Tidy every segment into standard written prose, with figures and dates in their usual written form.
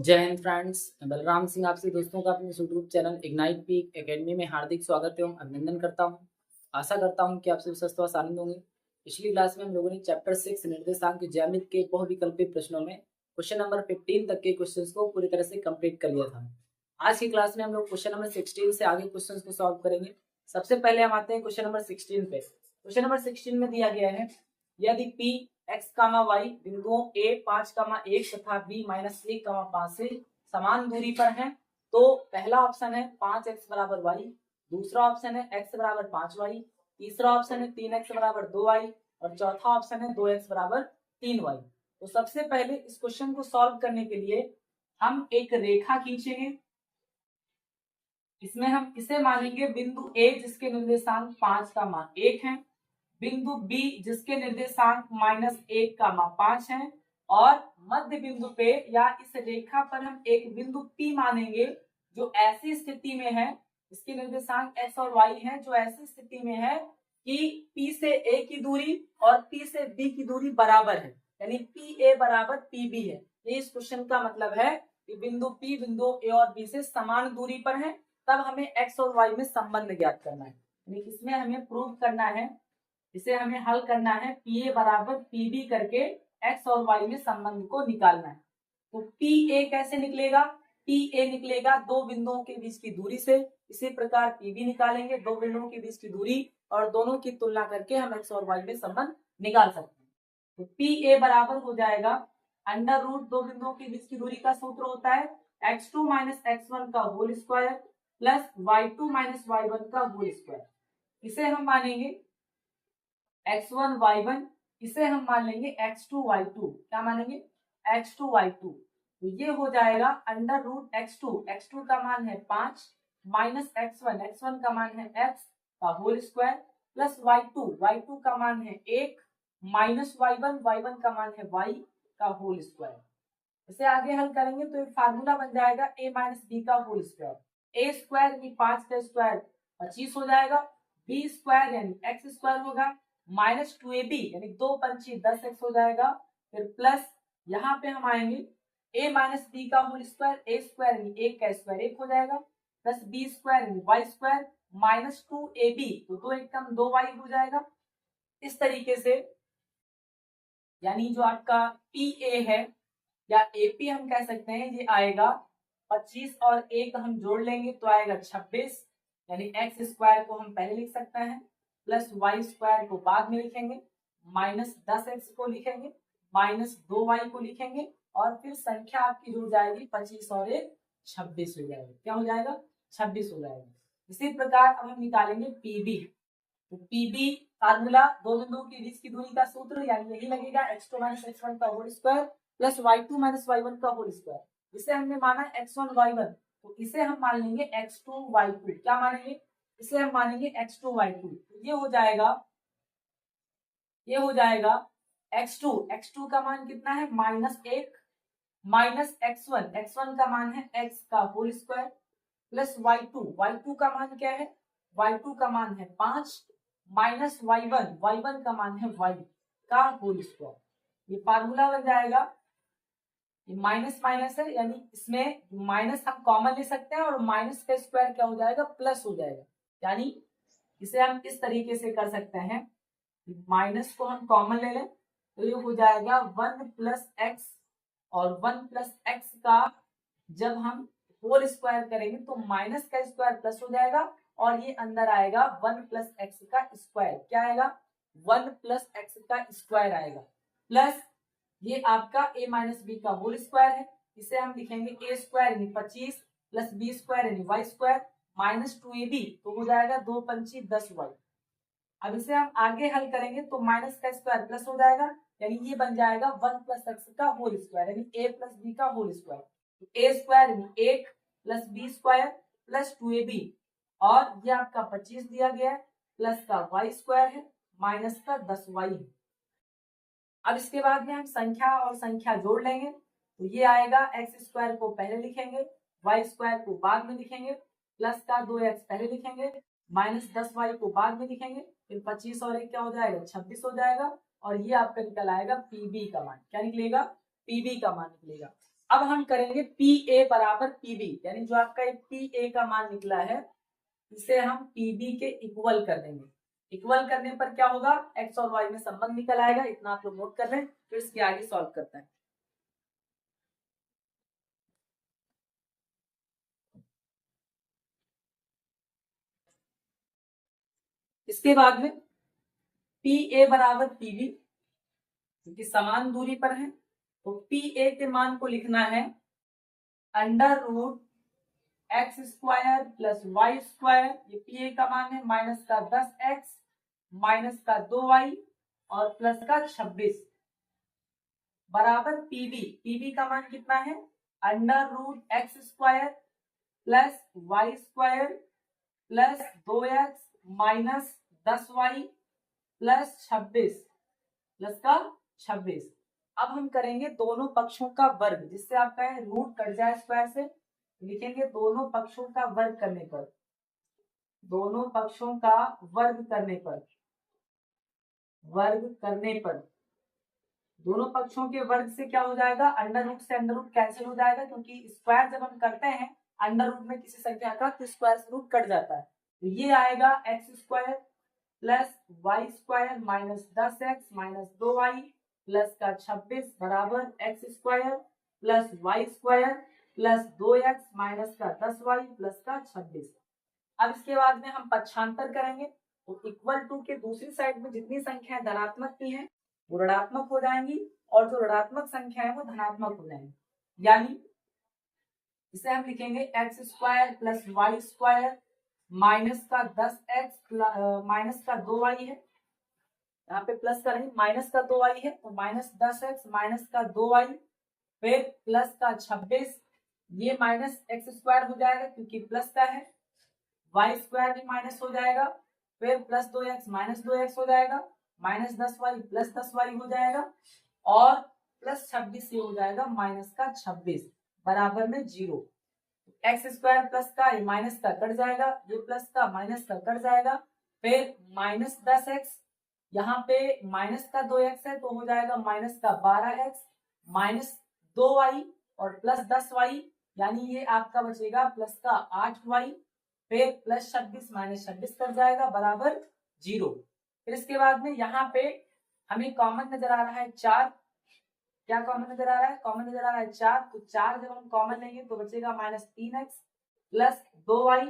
जय हिंद फ्रेंड्स। मैं बलराम सिंह आपसे दोस्तों का अपने YouTube channel ignite peak academy में हार्दिक स्वागत एवं अभिनंदन करता हूं। आशा करता हूं कि आप सभी स्वस्थ व आनंद होंगे। पिछली क्लास में हम लोगों ने चैप्टर 6 निर्देशांक ज्यामिति के बहुविकल्पी प्रश्नों में क्वेश्चन नंबर 15 तक के क्वेश्चंस को पूरी तरह से कंप्लीट कर लिया था। आज की क्लास में हम लोग क्वेश्चन नंबर 16 से आगे क्वेश्चन को सॉल्व करेंगे। सबसे पहले हम आते हैं क्वेश्चन नंबर 16 पे। क्वेश्चन नंबर 16 में दिया गया है, यदि P x, y बिंदुओं A 5, 1 तथा B -1, 5 से समान दूरी पर है तो पहला ऑप्शन है 5x बराबर y, दूसरा ऑप्शन है x बराबर 5y, तीसरा ऑप्शन है 3x बराबर 2y और चौथा ऑप्शन है 2x बराबर 3y। तो सबसे पहले इस क्वेश्चन को सॉल्व करने के लिए हम एक रेखा खींचेंगे। इसमें हम इसे मानेंगे बिंदु A जिसके निर्देशांक 5 का मान 1 है, बिंदु B जिसके निर्देशांक -1 का मान 5 है और मध्य बिंदु पे या इस रेखा पर हम एक बिंदु P मानेंगे जो ऐसी स्थिति में है, इसके निर्देशांक x और y है, जो ऐसी स्थिति में है कि P से A की दूरी और P से B की दूरी बराबर है, यानी PA बराबर PB है। ये इस क्वेश्चन का मतलब है कि बिंदु P बिंदु A और B से समान दूरी पर है, तब हमें x और y में संबंध ज्ञात करना है। यानी इसमें हमें प्रूव करना है, इसे हमें हल करना है, PA बराबर PB करके x और y में संबंध को निकालना है। तो PA कैसे निकलेगा? PA निकलेगा दो बिंदुओं के बीच की दूरी से। इसी प्रकार PB निकालेंगे दो बिंदुओं के बीच की दूरी और दोनों की तुलना करके हम x और y में संबंध निकाल सकते हैं। तो PA बराबर हो जाएगा अंडर रूट दो बिंदुओं के बीच की दूरी का सूत्र होता है x2 - x1 का whole square plus y2 - y1 का होल स्क्वायर। इसे हम मानेंगे x1 y1, इसे हम मान लेंगे x2 y2। क्या मानेंगे? x2 y2। तो ये हो जाएगा अंडर रूट x2 का मान है 5 माइनस x1 का मान है x का होल स्क्वायर प्लस y2 का मान है 1 माइनस y1 का मान है y का होल स्क्वायर। इसे आगे हल करेंगे तो एक फार्मूला बन जाएगा a माइनस b का होल स्क्वायर। a स्क्वायर यानी 5 का स्क्वायर 25 हो जाएगा, b स्क्वायर यानी x स्क्वायर होगा माइनस 2ab यानी 2 पंची 10x हो जाएगा, फिर प्लस यहाँ पे हम आएंगे a माइनस बी का होल स्क्वायर, a स्क्वायर यानी 1 का स्क्वायर 1 हो जाएगा प्लस b स्क्वायर यानी y स्क्वायर माइनस 2ab तो 2 1 कम 2y हो जाएगा। इस तरीके से यानी जो आपका PA है या AP हम कह सकते हैं, ये आएगा 25 और 1 हम जोड़ लेंगे तो आएगा 26 यानी x स्क्वायर को हम पहले लिख सकते हैं प्लस y स्क्वायर को बाद में लिखेंगे, माइनस 10x को लिखेंगे, माइनस 2y को लिखेंगे और फिर संख्या आपकी जुड़ जाएगी 25 और 1 26 हो जाएगा। क्या हो जाएगा? 26 हो जाएगा। इसी प्रकार अब हम निकालेंगे PB। तो PB फार्मूला दो बिंदुओं के बीच की दूरी का सूत्र यानी यही लगेगा x2 - x1 का whole square plus y2 - y1 का होल स्क्वायर। इसे हमने माना x1 y1 तो इसे हम मान लेंगे x2 y2। क्या मानेंगे? इसे हम मानेंगे x2 y2। तो ये हो जाएगा x2 का मान कितना है? -1 माइनस x1 का मान है x का होल स्क्वायर प्लस y2 का मान क्या है? y2 का मान है 5 माइनस y1 का मान है y का होल स्क्वायर। ये फार्मूला बन जाएगा, ये माइनस माइनस है यानी इसमें माइनस हम कॉमन ले सकते हैं और माइनस का स्क्वायर क्या हो जाएगा? प्लस हो जाएगा। यानी इसे हम इस तरीके से कर सकते हैं, माइनस को हम कॉमन ले लें तो ये हो जाएगा 1 प्लस एक्स और 1 प्लस एक्स का जब हम होल स्क्वायर करेंगे तो माइनस का स्क्वायर प्लस हो जाएगा और ये अंदर आएगा 1 प्लस एक्स का स्क्वायर। क्या आएगा? 1 प्लस एक्स का स्क्वायर आएगा प्लस ये आपका a माइनस बी का होल स्क्वायर है। इसे हम लिखेंगे a स्क्वायर यानी 25 प्लस b स्क्वायर यानी y स्क्वायर माइनस 2ab तो हो जाएगा 2 पंची 10y। अब इसे हम आगे हल करेंगे तो माइनस का स्क्वायर प्लस हो जाएगा यानी ये बन जाएगा 1 प्लस एक्स का होल स्क्वायर यानी a प्लस बी का होल स्क्वायर। तो a स्क्वायर यानी 1 plus b square plus 2ab और ये आपका 25 दिया गया है प्लस का y स्क्वायर है माइनस का 10y है। अब इसके बाद में हम संख्या और संख्या जोड़ लेंगे तो ये आएगा एक्स स्क्वायर को पहले लिखेंगे, y स्क्वायर को बाद में लिखेंगे, प्लस का 2x पहले लिखेंगे, माइनस 10y को बाद में लिखेंगे, फिर 25 और 1 क्या हो जाएगा? 26 हो जाएगा और ये आपका निकल आएगा PB का मान। क्या निकलेगा? PB का मान निकलेगा। अब हम करेंगे पी ए बराबर पी बी, यानी जो आपका एक पी ए का मान निकला है इसे हम पी बी के इक्वल कर देंगे। इक्वल करने पर क्या होगा, एक्स और वाई में संबंध निकल आएगा, इतना आप लोग नोट कर लें, फिर इसके आगे सॉल्व करते हैं। इसके बाद में पी ए बराबर पी बी, क्योंकि समान दूरी पर है तो पी ए के मान को लिखना है under root x square plus y square, ये पी ए का मान है, माइनस का 10x माइनस का 2y और प्लस का 26 बराबर पीबी। पीबी का मान कितना है, under root x square plus y square plus 2x minus 10y plus 26 plus का 26। अब हम करेंगे दोनों पक्षों का वर्ग, जिससे आपका है रूट कट जाए स्क्वायर से, लिखेंगे दोनों पक्षों का वर्ग करने पर, दोनों पक्षों का वर्ग करने पर, वर्ग करने पर दोनों पक्षों के वर्ग से क्या हो जाएगा, अंडर रूट से अंडर रूट कैंसिल हो जाएगा, क्योंकि स्क्वायर जब हम करते हैं अंडर रूट में किसी संख्या का तो स्क्वायर से रूट कट जाता है। तो ये आएगा x square plus y square minus 10x minus 2y plus का 26 बराबर x square plus y square plus 2x minus का 10y प्लस का 26। अब इसके बाद में हम पक्षांतर करेंगे तो इक्वल टू के दूसरी साइड में जितनी संख्याएं धनात्मक की हैं वो ऋणात्मक हो जाएंगी और जो ऋणात्मक संख्या है वो धनात्मक हो जाएंगी, यानी इसे हम लिखेंगे x square plus y square minus का 10x माइनस का 2y है, यहाँ पे प्लस करेंगे, माइनस का 2y है तो माइनस 10x माइनस का 2y फिर प्लस का 26, ये माइनस एक्स स्क्वायर हो जाएगा क्योंकि प्लस का है, वाई स्क्वायर भी माइनस हो जाएगा, फिर प्लस 2x माइनस 2x हो जाएगा, माइनस 10y प्लस 10y हो जाएगा और प्लस 26 ये हो जाएगा माइनस का 26 बराबर में 0। एक्स स्क्वायर प्लस का ये माइनस का कट जाएगा, ये प्लस का माइनस का कट जाएगा, फिर माइनस 10x, यहाँ पे माइनस का 2x है तो हो जाएगा माइनस का 12x माइनस 2y और प्लस 10y, यानी ये आपका बचेगा प्लस का 8y, फिर प्लस 26 माइनस 26 कर जाएगा बराबर 0। फिर इसके बाद में यहाँ पे हमें कॉमन नजर आ रहा है 4, क्या कॉमन नजर आ रहा है, कॉमन नजर आ रहा है 4, तो 4 जब हम कॉमन लेंगे तो बचेगा माइनस 3x प्लस 2y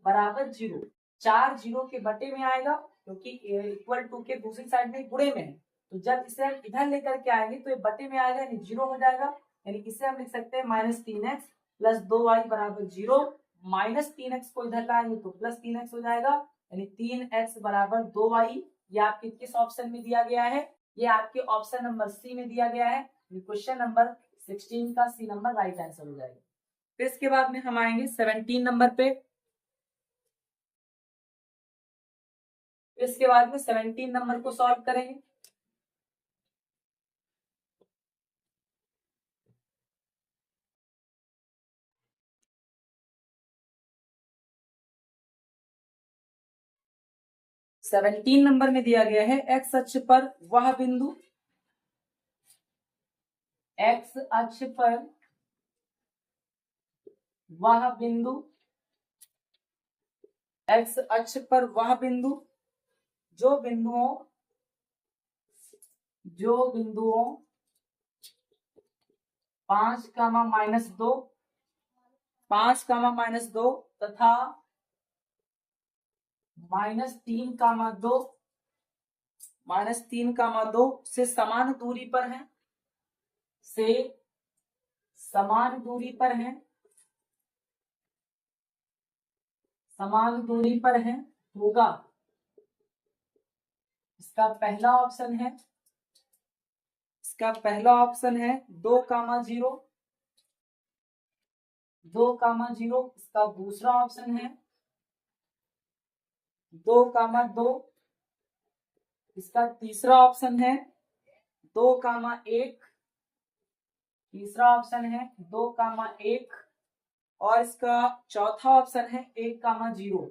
बराबर 0। 4 0 के बटे में आएगा क्योंकि इक्वल टू के दूसरी साइड में गुणे में है, तो जब इसे हम इधर लेकर के आएंगे तो ये बटे में आएगा यानी 0 हो जाएगा, यानी इसे हम लिख सकते हैं माइनस 3x प्लस 2y बराबर 0, माइनस 3x को इधर लाएंगे तो प्लस 3x हो जाएगा, यानी 3x बराबर 2y। ये आपके किस ऑप्शन में दिया गया है, ये आपके ऑप्शन नंबर सी में दिया गया है, क्वेश्चन नंबर 16 का सी नंबर राइट आंसर हो जाएगा। फिर इसके बाद में हम आएंगे 17 नंबर पे, इसके बाद में 17 नंबर को सॉल्व करेंगे। सेवनटीन नंबर में दिया गया है एक्स अक्ष पर वह बिंदु, एक्स अक्ष पर वह बिंदु, एक्स अक्ष पर वह बिंदु जो बिंदुओं 5 कामा माइनस 2, 5 कामा माइनस 2 तथा माइनस 3 कामा 2, माइनस 3 कामा 2 से समान दूरी पर है, से समान दूरी पर है, समान दूरी पर है होगा। इसका पहला ऑप्शन है, इसका पहला ऑप्शन है 2 कामा 0, 2 कामा 0। इसका दूसरा ऑप्शन है 2 कामा 2। इसका तीसरा ऑप्शन है 2 कामा 1, तीसरा ऑप्शन है 2 कामा 1 और इसका चौथा ऑप्शन है 1 कामा 0,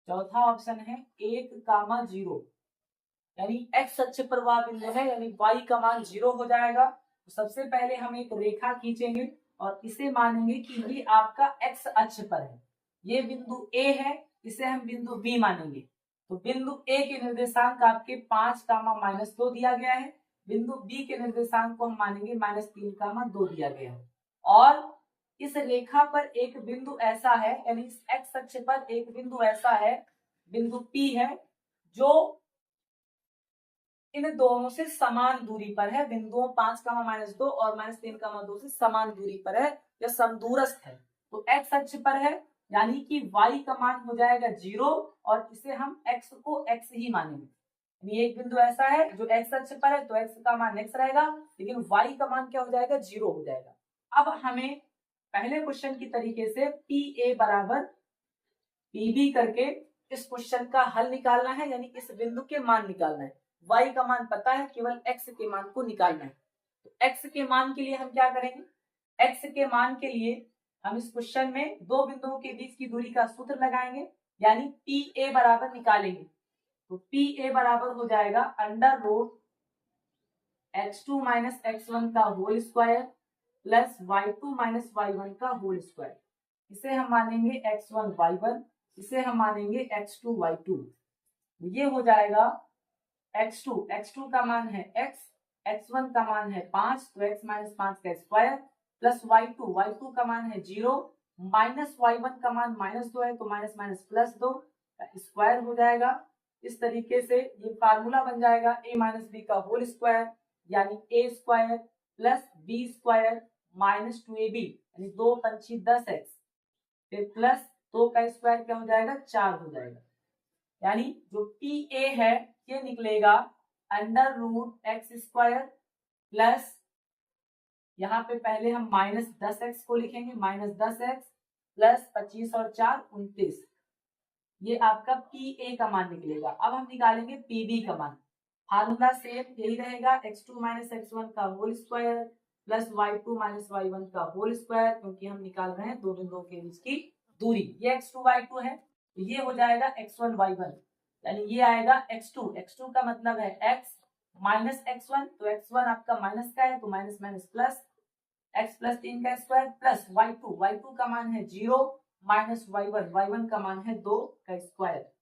चौथा ऑप्शन है 1 कामा 0, यानी एक्स अक्ष पर वह बिंदु है, यानी y का मान 0 हो जाएगा, तो सबसे पहले हम एक रेखा खींचेंगे और इसे मानेंगे कि ये आपका एक्स अक्ष पर है। ये बिंदु ए है, इसे हम बिंदु बी मानेंगे। तो बिंदु ए के निर्देशांक आपके 5, -2 दिया गया है। बिंदु बी के निर्देशांक को हम मानेंगे -3, 2 दिया गया है। और इस रेखा पर एक बिंदु ऐसा है, यानी इस एक्स अक्ष पर एक बिंदु ऐसा है, बिंदु पी है, जो इन दोनों से समान दूरी पर है। बिंदुओं 5, -2 और -3, 2 से समान दूरी पर है या समदूरस्थ है। तो एक्स अक्ष पर है, यानी कि y का मान हो जाएगा 0 और इसे हम x को x ही मानेंगे। यानी एक बिंदु ऐसा है जो x अक्ष पर है, तो x का मान x रहेगा, लेकिन y का मान क्या हो जाएगा, 0 हो जाएगा। अब हमें पहले क्वेश्चन की तरीके से PA बराबर PB करके इस क्वेश्चन का हल निकालना है, यानी इस बिंदु के मान निकालना है। y का मान पता है, केवल x के मान को निकालना है। तो x के मान के लिए हम क्या करेंगे, x के मान के लिए हम इस क्वेश्चन में दो बिंदुओं के बीच की दूरी का सूत्र लगाएंगे, यानी PA बराबर निकालेंगे। तो PA बराबर हो जाएगा √x2 - x1 का whole square plus y2 - y1 का होल स्क्वायर। इसे हम मानेंगे x1 y1, इसे हम मानेंगे x2 y2। ये हो जाएगा x2 का मान है x, x1 का मान है 5, तो x - 5 का स्क्वायर प्लस y2 का मान है 0, माइनस y1 का मान -2 है, तो माइनस माइनस +2 का स्क्वायर हो जाएगा। इस तरीके से ये फार्मूला बन जाएगा a - b का होल स्क्वायर, यानी a square plus b square minus 2ab, यानी 2 पंची 10x, फिर प्लस 2 का स्क्वायर क्या हो जाएगा, 4 हो जाएगा। यानी जो PA है ये निकलेगा √x² प्लस, यहाँ पे पहले हम -10x को लिखेंगे, -10x प्लस 25 और 4 29। ये आपका PA का मान निकलेगा। अब हम निकालेंगे PB का मान। फार्मूला सेम यही रहेगा, x2 - x1 का whole square plus y2 - y1 का होल स्क्वायर, क्योंकि हम निकाल रहे हैं दो बिंदुओं के बीच की दूरी। ये x2 y2 है, तो ये हो जाएगा x1 y1, यानी ये आएगा x2 का मतलब है x माइनस x1, तो x1 आपका माइनस का है, तो minus minus plus x plus 3 का स्क्वायर प्लस y2 का मान है 0 माइनस y1 का मान है 2 का स्क्वायर।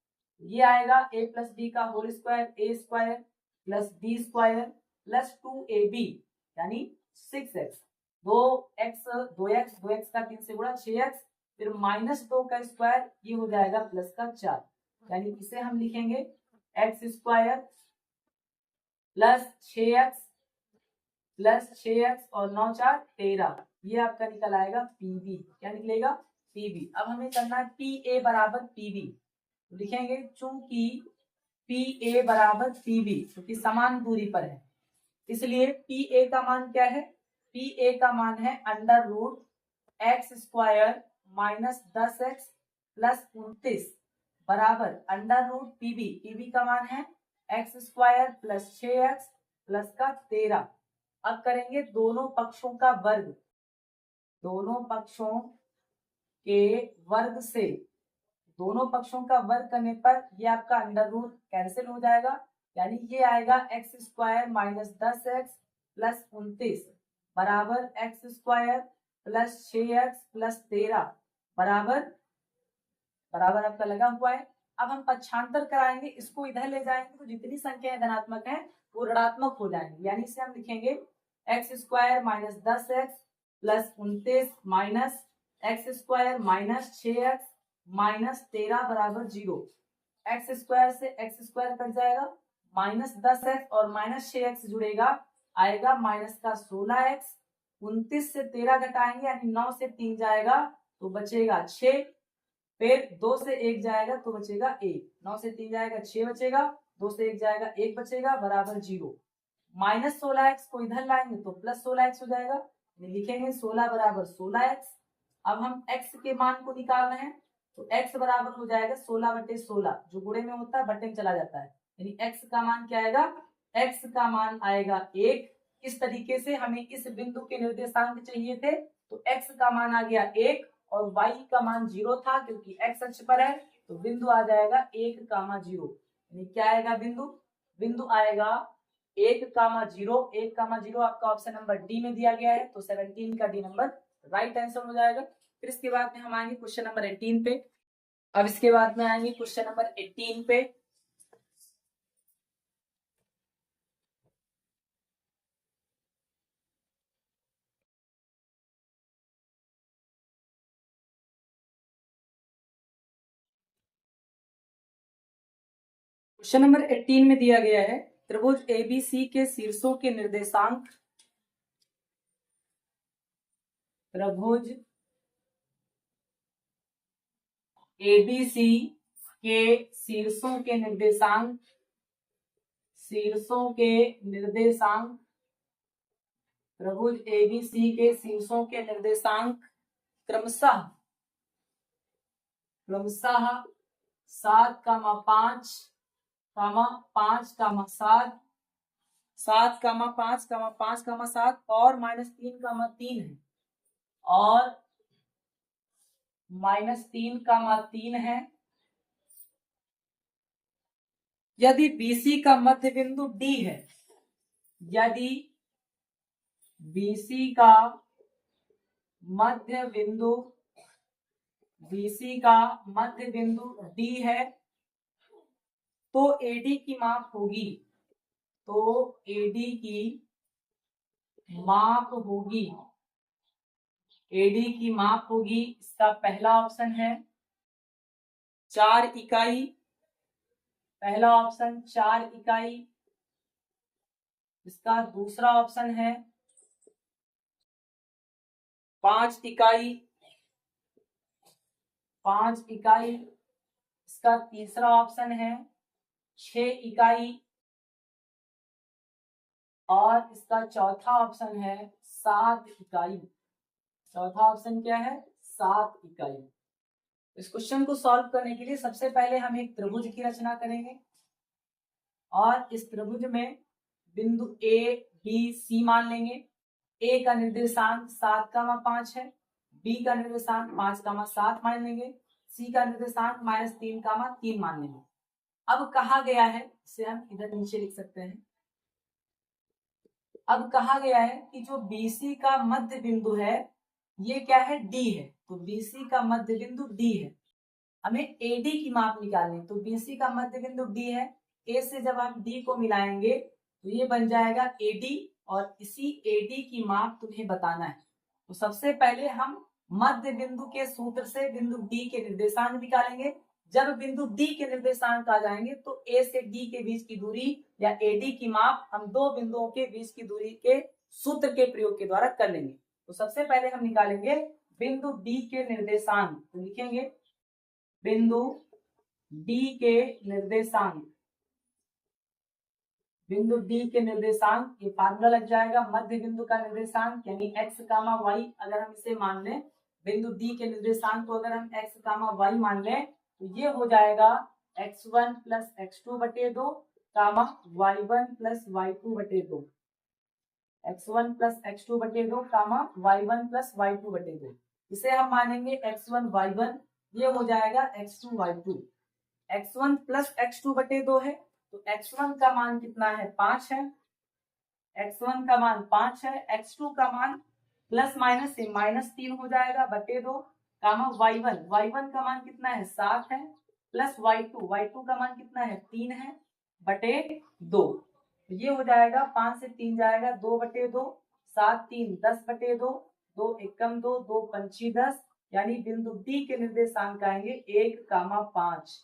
ये आएगा a प्लस b का whole square, a square plus b square plus 2ab, यानी 6x, 2x का 3 से गुणा 6x, फिर -2 का स्क्वायर, ये हो जाएगा प्लस का 4, यानी इसे हम लिखेंगे x स्क्वायर प्लस 6x और 9 4 13। ये आपका निकल आएगा PB। क्या निकलेगा, PB। अब हमें करना है PA बराबर PB, लिखेंगे चूंकि PA बराबर PB क्योंकि समान दूरी पर है, इसलिए PA का मान क्या है, PA का मान है √x² माइनस 10x प्लस 29 बराबर √PB का मान है x² प्लस 6x प्लस का 13। अब करेंगे दोनों पक्षों का वर्ग, दोनों पक्षों के वर्ग से, दोनों पक्षों का वर्ग करने पर ये आपका √ कैंसिल हो जाएगा, यानी ये आएगा x² माइनस 10x प्लस 29 बराबर x² प्लस 6x प्लस 13 बराबर आपका लगा हुआ है। अब हम पक्षांतर कराएंगे, इसको इधर ले जाएंगे तो जितनी संख्याएं धनात्मक हैं वो ऋणात्मक हो जाएंगे, यानी इसे हम लिखेंगे x² minus 10x plus 29 minus x² minus 6x minus 13 बराबर 0। x² से x² कट जाएगा, माइनस 10x और माइनस 6x जुड़ेगा, आएगा माइनस का 16x, 29 से 13 घटाएंगे यानी 9 से 3 जाएगा तो बचेगा 6, फिर 2 से 1 जाएगा तो बचेगा 1, 9 से 3 जाएगा 6 बचेगा, 2 से 1 जाएगा 1 बचेगा बराबर 0। माइनस 16x को इधर लाएंगे तो प्लस 16x हो जाएगा, लिखेंगे 16 बराबर 16x। अब हम x के मान को निकाल रहे हैं, तो x बराबर हो जाएगा 16/16, जो गुणे में होता है बटे में चला जाता है, यानी x का मान क्या आएगा, x का मान आएगा 1। इस तरीके से हमें इस बिंदु के निर्देशांक चाहिए थे, तो x का मान आ गया 1 और y का मान 0 था, क्योंकि x अक्ष पर है तो बिंदु आ जाएगा 1, 0। यानी क्या आएगा बिंदु आएगा 1,0, 1,0 आपका ऑप्शन नंबर डी में दिया गया है, तो 17 का डी नंबर राइट आंसर हो जाएगा। फिर इसके बाद में हम आएंगे क्वेश्चन नंबर 18 पे। अब इसके बाद में आएंगे क्वेश्चन नंबर 18 पे। क्वेश्चन नंबर 18 में दिया गया है त्रिभुज एबीसी के शीर्षों के निर्देशांक, त्रिभुज एबीसी के शीर्षों के निर्देशांक, शीर्षों के निर्देशांक, त्रिभुज एबीसी के शीर्षों के निर्देशांक क्रमशः 7,5, 5,7, 7,5, 5,7 और -3,3 है, और -3,3 है। यदि BC का मध्य बिंदु D है, यदि BC का मध्य बिंदु D है, तो AD की माप होगी, तो AD की माप होगी, AD की माप होगी। इसका पहला ऑप्शन है 4 इकाई, पहला ऑप्शन 4 इकाई। इसका दूसरा ऑप्शन है 5 इकाई, 5 इकाई। इसका तीसरा ऑप्शन है 6 इकाई, और इसका चौथा ऑप्शन है 7 इकाई। चौथा ऑप्शन क्या है? 7 इकाई। इस क्वेश्चन को सॉल्व करने के लिए सबसे पहले हम एक त्रिभुज की रचना करेंगे, और इस त्रिभुज में बिंदु ए बी सी मान लेंगे। ए का निर्देशांक 7,5 है, बी का निर्देशांक 5,7 मान लेंगे, सी का निर्देशांक -3,3 मान लेंगे। अब कहा गया है, इसे हम इधर नीचे लिख सकते हैं। अब कहा गया है कि जो BC का मध्य बिंदु है, ये क्या है? D है। तो BC का मध्य बिंदु D है, हमें AD की माप निकालनी। तो BC का मध्य बिंदु D है, A से जब आप D को मिलाएंगे तो ये बन जाएगा AD, और इसी AD की माप तुम्हें बताना है। तो सबसे पहले हम मध्य बिंदु के सूत्र से बिंदु D के निर्देशांक निकालेंगे। जब बिंदु D के निर्देशांक आ जाएंगे तो A से D के बीच की दूरी या AD की माप हम दो बिंदुओं के बीच की दूरी के सूत्र के प्रयोग के द्वारा कर लेंगे। तो सबसे पहले हम निकालेंगे बिंदु D के निर्देशांक। तो लिखेंगे बिंदु D के निर्देशांक, बिंदु D के निर्देशांक, ये फार्मूला लग जाएगा मध्य बिंदु का निर्देशांक यानी x, y। अगर हम इसे मान लें, बिंदु D के निर्देशांक को अगर हम x, y मान लें तो ये हो जाएगा x1 + x2 बटे 2, y1 + y2 बटे 2, x1 + x2 बटे 2, y1 + y2 बटे 2। इसे हम मानेंगे x1 y1, ये हो जाएगा x2 y2। x1 + x2 बटे 2 है, तो x1 का मान कितना है? 5 है, x1 का मान 5 है, x2 का मान प्लस माइनस से -3 हो जाएगा बटे 2, y1 का मान कितना है? 7 है, प्लस y2 का मान कितना है? 3 है बटे 2। तो ये हो जाएगा 5 से 3 जाएगा 2 बटे 2, 7 3 10 बटे 2, 2 एकम 2, 2 पंची 10, यानी बिंदु D के निर्देशांक आएंगे 1,5।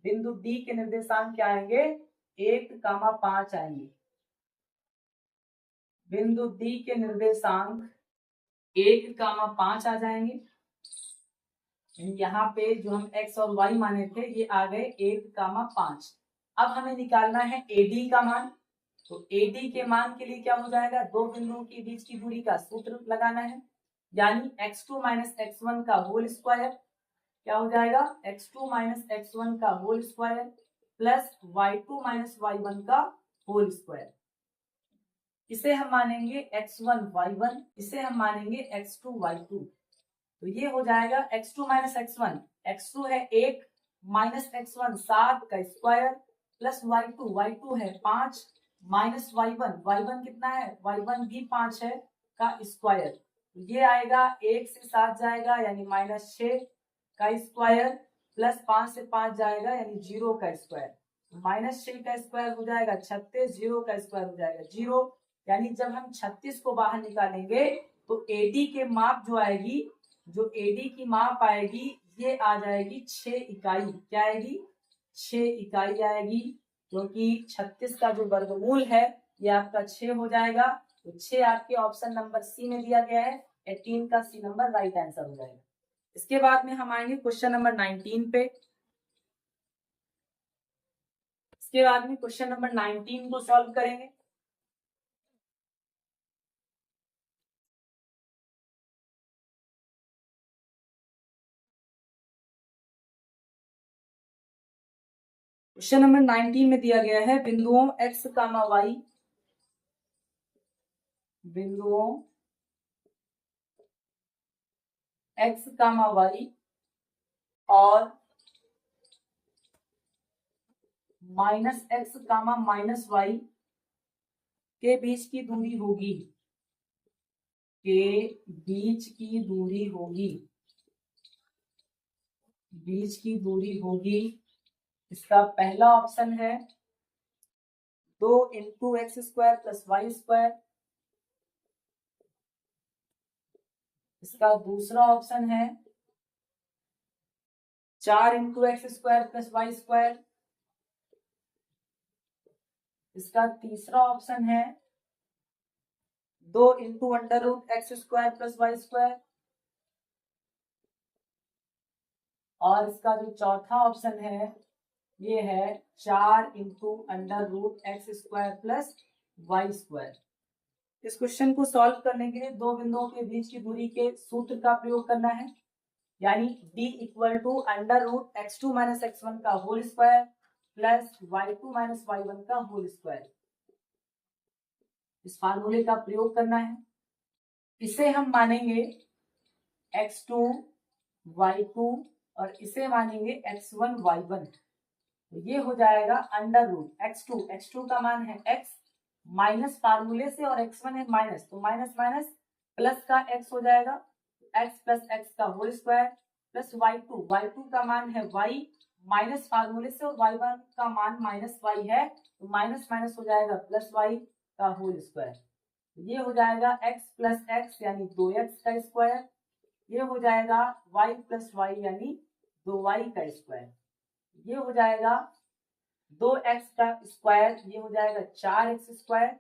बिंदु D के निर्देशांक क्या आएंगे? 1,5 आएंगे। बिंदु D के निर्देशांक 1,5 आ जाएंगे। यहाँ पे जो हम x और y माने थे ये आ गए 1,5। अब हमें निकालना है AD का मान। तो AD के मान के लिए क्या हो जाएगा? दो बिंदुओं के बीच की दूरी का सूत्र लगाना है, यानी x2 - x1 का होल स्क्वायर। क्या हो जाएगा? x2 - x1 का whole square plus y2 - y1 का होल स्क्वायर। इसे हम मानेंगे x1 y1, इसे हम मानेंगे x2 y2। तो ये हो जाएगा x2 - x1, x2 है 1 - x1 7 का स्क्वायर प्लस y2 है 5, माइनस y1 कितना है, y1 भी 5 है का स्क्वायर, ये आएगा 1 से 7 जाएगा यानी -6 का स्क्वायर, प्लस 5 से 5 जाएगा यानी 0 का स्क्वायर, -6 का स्क्वायर हो जाएगा 36, 0 का स्क्वायर हो जाएगा 0, यानी जब हम 36 को बाहर निकालेंगे तो AD के माप जो आएगी, जो AD की माप आएगी ये आ जाएगी 6 इकाई, क्या आएगी 6 इकाई आएगी, क्योंकि 36 का जो वर्गमूल है ये आपका 6 हो जाएगा, तो 6 आपके ऑप्शन नंबर सी में दिया गया है, 18 का सी नंबर राइट आंसर हो जाएगा। इसके बाद में हम आएंगे क्वेश्चन नंबर 19 पे। इसके बाद में क्वेश्चन नंबर 19 को सॉल्व करेंगे। क्वेश्चन नंबर 19 में दिया गया है बिंदुओं x, y, बिंदुओं x, y और -x, -y के बीच की दूरी होगी, के बीच की दूरी होगी, बीच की दूरी होगी। इसका पहला ऑप्शन है 2 into x square plus y square, इसका दूसरा ऑप्शन है 4 into x square plus y square, इसका तीसरा ऑप्शन है 2 into under root x square plus y square, और इसका जो चौथा ऑप्शन है ये है 4 into under root x square plus y square. इस क्वेश्चन को सॉल्व करने के लिए दो बिंदुओं के बीच की दूरी के सूत्र का प्रयोग करना है, यानी d equal to under root x2 minus x1 का whole square plus y2 minus y1 का होल स्क्वायर, इस फार्मूले का प्रयोग करना है। इसे हम मानेंगे x2 y2 और इसे मानेंगे x1 y1, तो ये हो जाएगा अंडर रूट x2 का मान है x माइनस फार्मूले से, और x1 है माइनस, तो माइनस माइनस प्लस का x हो जाएगा, x प्लस x का होल स्क्वायर प्लस y2 का मान है y माइनस फार्मूले से, और y1 का मान माइनस y है, तो माइनस माइनस हो जाएगा प्लस y का होल स्क्वायर, ये हो जाएगा x प्लस x यानी 2x का स्क्वायर, ये हो जाएगा y प्लस y यानी 2y का स्क्वायर, ये हो जाएगा 2x का स्क्वायर, ये हो जाएगा 4x स्क्वायर,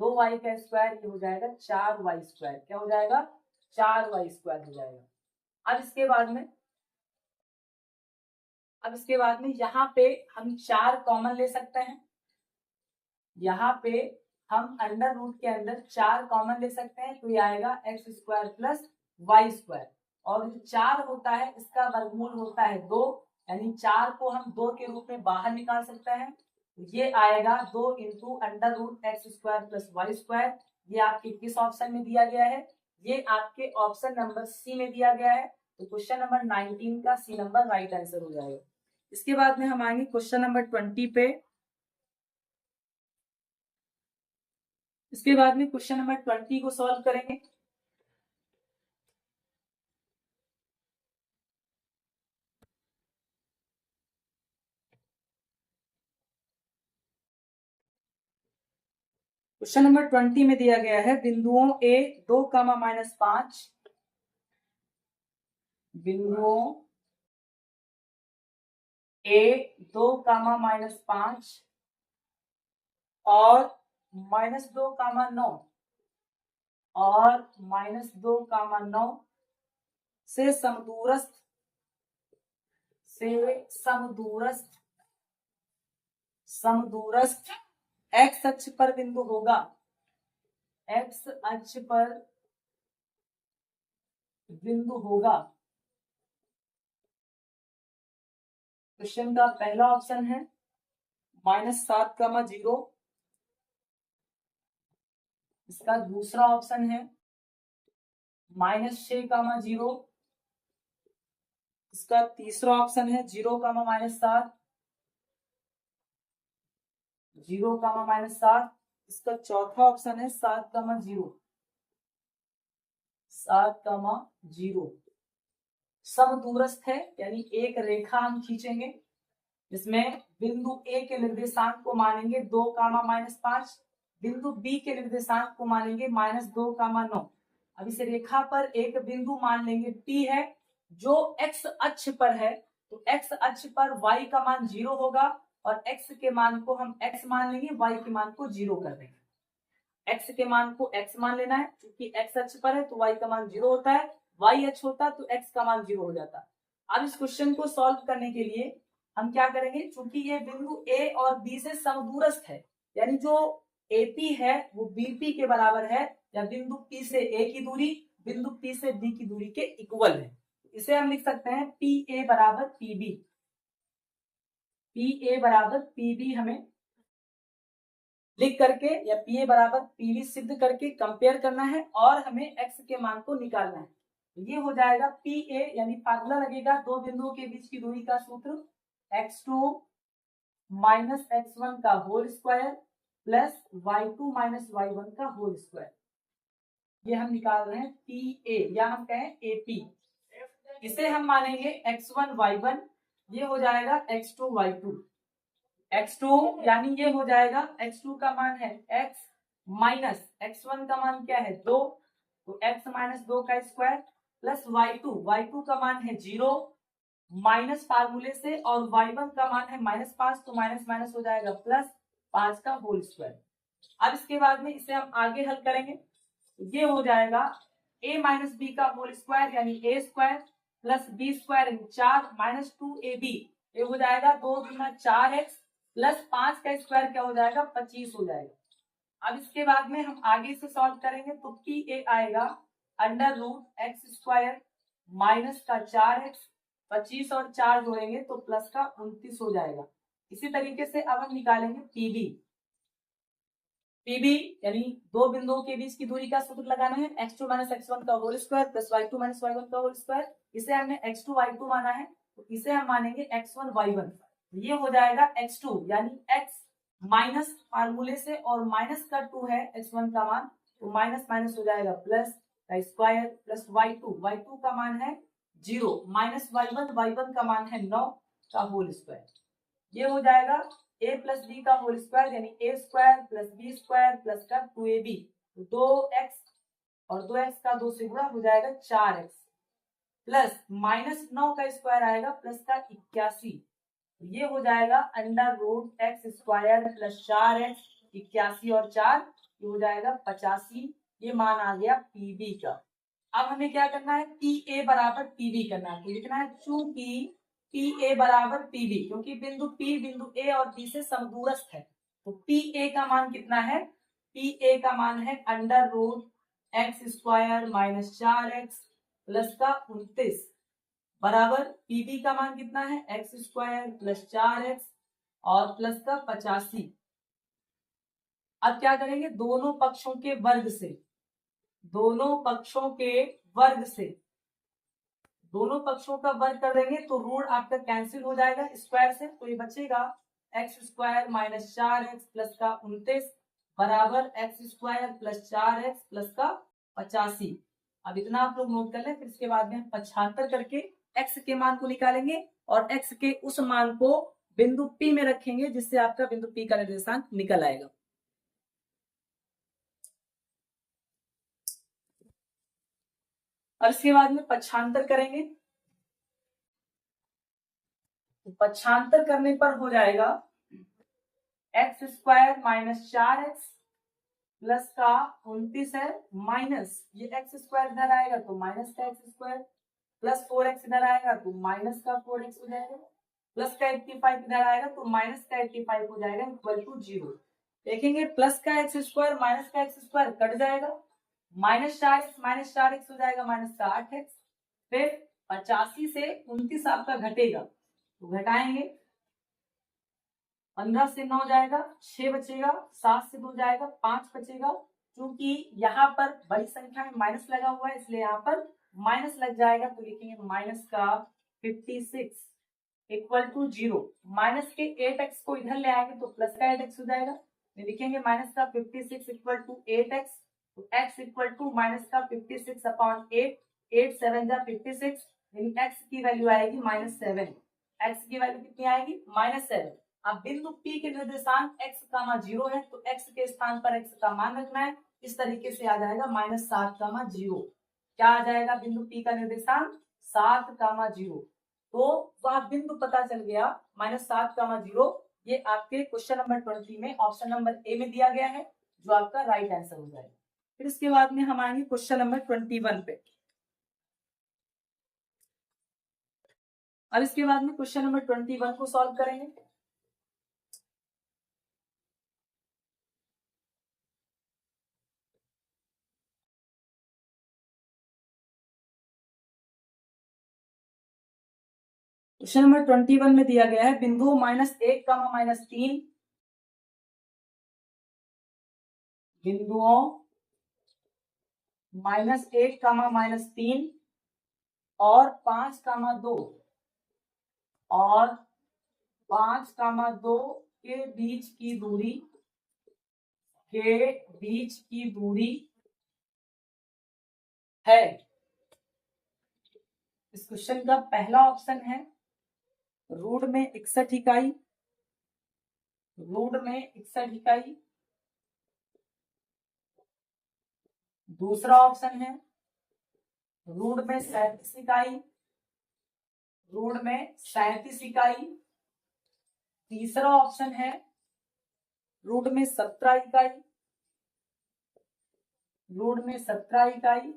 2y का स्क्वायर, ये हो जाएगा 4y स्क्वायर, क्या हो जाएगा 4y स्क्वायर हो जाएगा। अब इसके बाद में यहाँ पे हम 4 कॉमन ले सकते हैं, यहाँ पे हम अंडर रूट के अंदर 4 कॉमन ले सकते हैं, तो ये आएगा x square plus y square, और जो 4 होता है इसका वर्गमूल होता है 2, यानी 4 को हम 2 के रूप में बाहर निकाल सकते हैं, ये आएगा 2 into under root x square plus y square, ये आपके किस ऑप्शन में दिया गया है, ये आपके ऑप्शन नंबर सी में दिया गया है, तो क्वेश्चन नंबर 19 का सी नंबर राइट आंसर हो जाएगा। इसके बाद में हम आएंगे क्वेश्चन नंबर 20 पे। इसके बाद में क्वेश्चन नंबर 20 को सॉल्व करेंगे। क्वेश्चन नंबर 20 में दिया गया है बिंदुओं a 2, -5, बिंदुओं a 2, -5 और -2, -9 और -2, -9 से समदूरस्थ x अक्ष पर बिंदु होगा, x अक्ष पर बिंदु होगा। क्वेश्चन का पहला ऑप्शन है -7, 0, इसका दूसरा ऑप्शन है -6, 0, इसका तीसरा ऑप्शन है 0, -7, 0, -7, इसका चौथा ऑप्शन है 7,0, 7,0 समदूरस्थ है, यानी एक रेखा हम खींचेंगे जिसमें बिंदु ए के निर्देशांक को मानेंगे 2,-5, बिंदु बी के निर्देशांक को मानेंगे -2,9। अब इस रेखा पर एक बिंदु मान लेंगे P है जो x अक्ष पर है, तो x अक्ष पर y का मान 0 होगा और x के मान को हम x मान लेंगे, y के मान को 0 कर देंगे। x के मान को x मान लेना है, क्योंकि x अक्ष पर है तो y का मान 0 होता है, y अक्ष होता तो x का मान 0 हो जाता। अब इस क्वेश्चन को सॉल्व करने के लिए हम क्या करेंगे, क्योंकि ये बिंदु A और B से समदूरस्थ है, यानी जो AP है वो BP के बराबर है, या बिंदु P से A की दूरी बिंदु P से B की दूरी के इक्वल है। इसे हम लिख सकते हैं PA बराबर PB, PA बराबर PB हमें लिख करके, या PA बराबर PB सिद्ध करके कंपेयर करना है और हमें x के मान को निकालना है। ये हो जाएगा PA, यानी फार्मूला लगेगा दो बिंदुओं के बीच की दूरी का सूत्र x2 माइनस x1 का whole square plus y2 minus y1 का होल स्क्वायर। ये हम निकाल रहे हैं PA, या हम कहें AP। इसे हम मानेंगे x1 y1, ये हो जाएगा x2 y2। x2 यानी ये हो जाएगा, x2 का मान है x माइनस x1 का मान क्या है 2, तो x माइनस 2 का स्क्वायर प्लस y2 का मान है 0 माइनस फार्मूले से, और y1 का मान है -5, तो माइनस माइनस हो जाएगा प्लस 5 का होल स्क्वायर। अब इसके बाद में इसे हम आगे हल करेंगे, ये हो जाएगा a माइनस बी का होल स्क्वायर यानी a square plus b square यानी 4 माइनस 2ab, ये हो जाएगा 2 गुना 4x प्लस 5 का स्क्वायर क्या हो जाएगा 25 हो जाएगा। अब इसके बाद में हम आगे से सॉल्व करेंगे, तो PA आएगा under root x square minus का 4x, 25 और 4 जोड़ेंगे तो प्लस का 29 हो जाएगा। इसी तरीके से अब हम निकालेंगे PB यानी दो बिंदुओं के बीच की दूरी का सूत्र लगाना है x2 माइनस x1 का whole square plus y2 minus y1 का होल स्क्वायर। इसे हमने x2 y2 माना है, तो इसे हम मानेंगे x1 y1। ये हो जाएगा x2 यानी x माइनस फार्मूले से, और माइनस का 2 है x1 का मान, तो माइनस माइनस हो जाएगा प्लस का स्क्वायर प्लस y2 का मान है 0 माइनस y1 का मान है 9 का होल स्क्वायर। ये हो जाएगा a प्लस बी का होल स्क्वायर यानी a square plus b square plus का 2ab, 2x और 2x का 2 से गुणा हो जाएगा 4x प्लस माइनस 9 का स्क्वायर आएगा प्लस का 81। ये हो जाएगा under root x square plus 4x, 81 और 4 ये हो जाएगा 85। ये मान आ गया PB का। अब हमें क्या करना है, PA बराबर PB करना है, तो लिखना है चूंकि PA बराबर PB, क्योंकि बिंदु P बिंदु A और B से समदूरस्थ है, तो PA का मान कितना है, PA का मान है under root x square minus 4x plus का 29 बराबर PB का मान कितना है x स्क्वायर प्लस 4x और प्लस का 85। अब क्या करेंगे, दोनों पक्षों के वर्ग से, दोनों पक्षों के वर्ग से, दोनों पक्षों का वर्ग कर देंगे तो रूट आपका कैंसिल हो जाएगा स्क्वायर से, तो ये बचेगा x square minus 4x plus का 29 बराबर x square plus 4x plus का 85। अब इतना आप लोग नोट कर लें, फिर इसके बाद में हम पक्षांतर करके x के मान को निकालेंगे और x के उस मान को बिंदु P में रखेंगे जिससे आपका बिंदु P का निर्देशांक निकल आएगा। और इसके बाद में पक्षांतर करेंगे, तो पक्षांतर करने पर हो जाएगा x square minus 4x plus का 29 है माइनस ये x स्क्वायर इधर आएगा तो माइनस का x स्क्वायर प्लस 4x इधर आएगा तो माइनस का 4x हो जाएगा प्लस का 85 इधर आएगा तो माइनस का 85 हो जाएगा इक्वल टू 0। देखेंगे प्लस का x स्क्वायर माइनस का x स्क्वायर कट जाएगा, माइनस 4x हो जाएगा माइनस का 8x, फिर 85 से 29 आपका घटेगा तो घटाएंगे, 15 से 9 जाएगा, 6 बचेगा, 7 से 2 जाएगा, 5 बचेगा। क्योंकि यहाँ पर बड़ी संख्या में माइनस लगा हुआ है इसलिए यहाँ पर माइनस लग जाएगा, तो लिखेंगे माइनस का 56 इक्वल टू 0। माइनस के 8x को इधर ले आएंगे तो प्लस का 8x हो जाएगा, लिखेंगे माइनस का 56 इक्वल टू 8x, तो x इक्वल टू माइनस का 56 अपॉन 8, 8 7 जा 56, यानी x की वैल्यू आएगी -7। x की वैल्यू कितनी आएगी? -7। अब बिंदु P के निर्देशांक x, 0 है, तो x के स्थान पर x का मान रखना है। इस तरीके से आ जाएगा -7, 0। क्या आ जाएगा बिंदु P का निर्देशांक? 7, 0। तो वह बिंदु पता चल गया -7, 0। ये आपके क्वेश्चन नंबर 20 में ऑप्शन नंबर ए में दिया गया है, जो आपका राइट आंसर हो जाएगा। फिर इसके बाद में हम आएंगे क्वेश्चन नंबर 21 पे। अब इसके बाद में क्वेश्चन नंबर 21 को सॉल्व करेंगे। क्वेश्चन नंबर 21 में दिया गया है बिंदु -1, -3, बिंदुओं -1, -3 और 5, 2 और 5, 2 के बीच की दूरी है। इस क्वेश्चन का पहला ऑप्शन है रूट में 61 इकाई, दूसरा ऑप्शन है रूट में 37 इकाई, तीसरा ऑप्शन है रूट में 17 इकाई,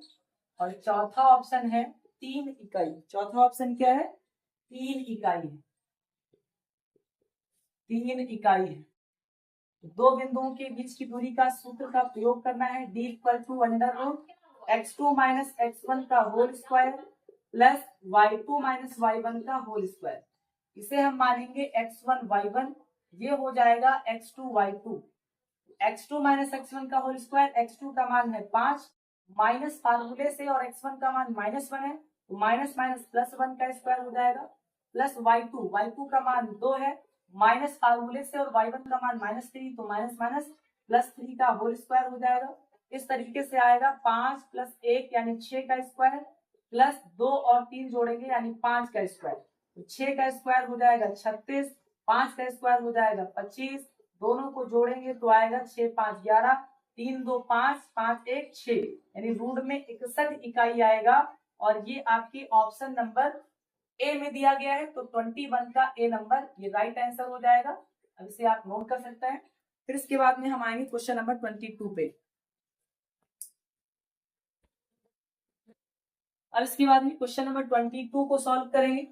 और चौथा ऑप्शन है 3 इकाई। चौथा ऑप्शन क्या है? 3 इकाई है। 3 इकाई है। दो बिंदुओं के बीच की दूरी का सूत्र का प्रयोग करना है। d = √x2 - x1 का whole square plus y2 - y1 का होल स्क्वायर। इसे हम मानेंगे x1 y1, ये हो जाएगा x2 y2। x2 - x1 का होल स्क्वायर, x2 का मान है 5, माइनस फार्मूले से, और x1 का मान -1 है, तो माइनस प्लस 1 का स्क्वायर हो जाएगा, प्लस y2 का मान 2 है, माइनस फार्मूले से, और y1 का मान -3, तो माइनस प्लस 3 का होल स्क्वायर हो जाएगा। इस तरीके से आएगा 5 + 1 यानी 6 का स्क्वायर, प्लस 2 और 3 जोड़ेंगे यानी 5 का स्क्वायर, तो 6 का स्क्वायर हो जाएगा 36, 5 का स्क्वायर हो जाएगा 25, दोनों को जोड़ेंगे तो आएगा 6 5 11, 3 2 5, 5 1 6, यानी रूट में 61 इकाई आएगा। और ये आपके ऑप्शन नंबर ए में दिया गया है, तो 21 का ए नंबर ये राइट आंसर हो जाएगा। अब इसे आप नोट कर सकते हैं। फिर इसके बाद में हम आएंगे क्वेश्चन नंबर 22 पे। अब इसके बाद में क्वेश्चन नंबर 22 को सॉल्व करेंगे।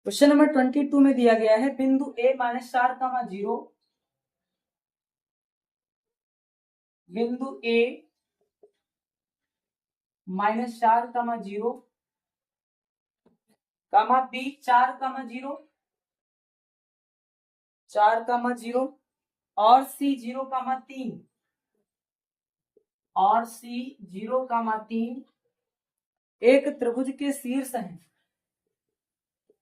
क्वेश्चन नंबर 22 में दिया गया है बिंदु a -4, 0, बिंदु a -4, 0, b 4, 0, 4, 0 और c 0, 3, और c 0, 3 एक त्रिभुज के शीर्ष हैं।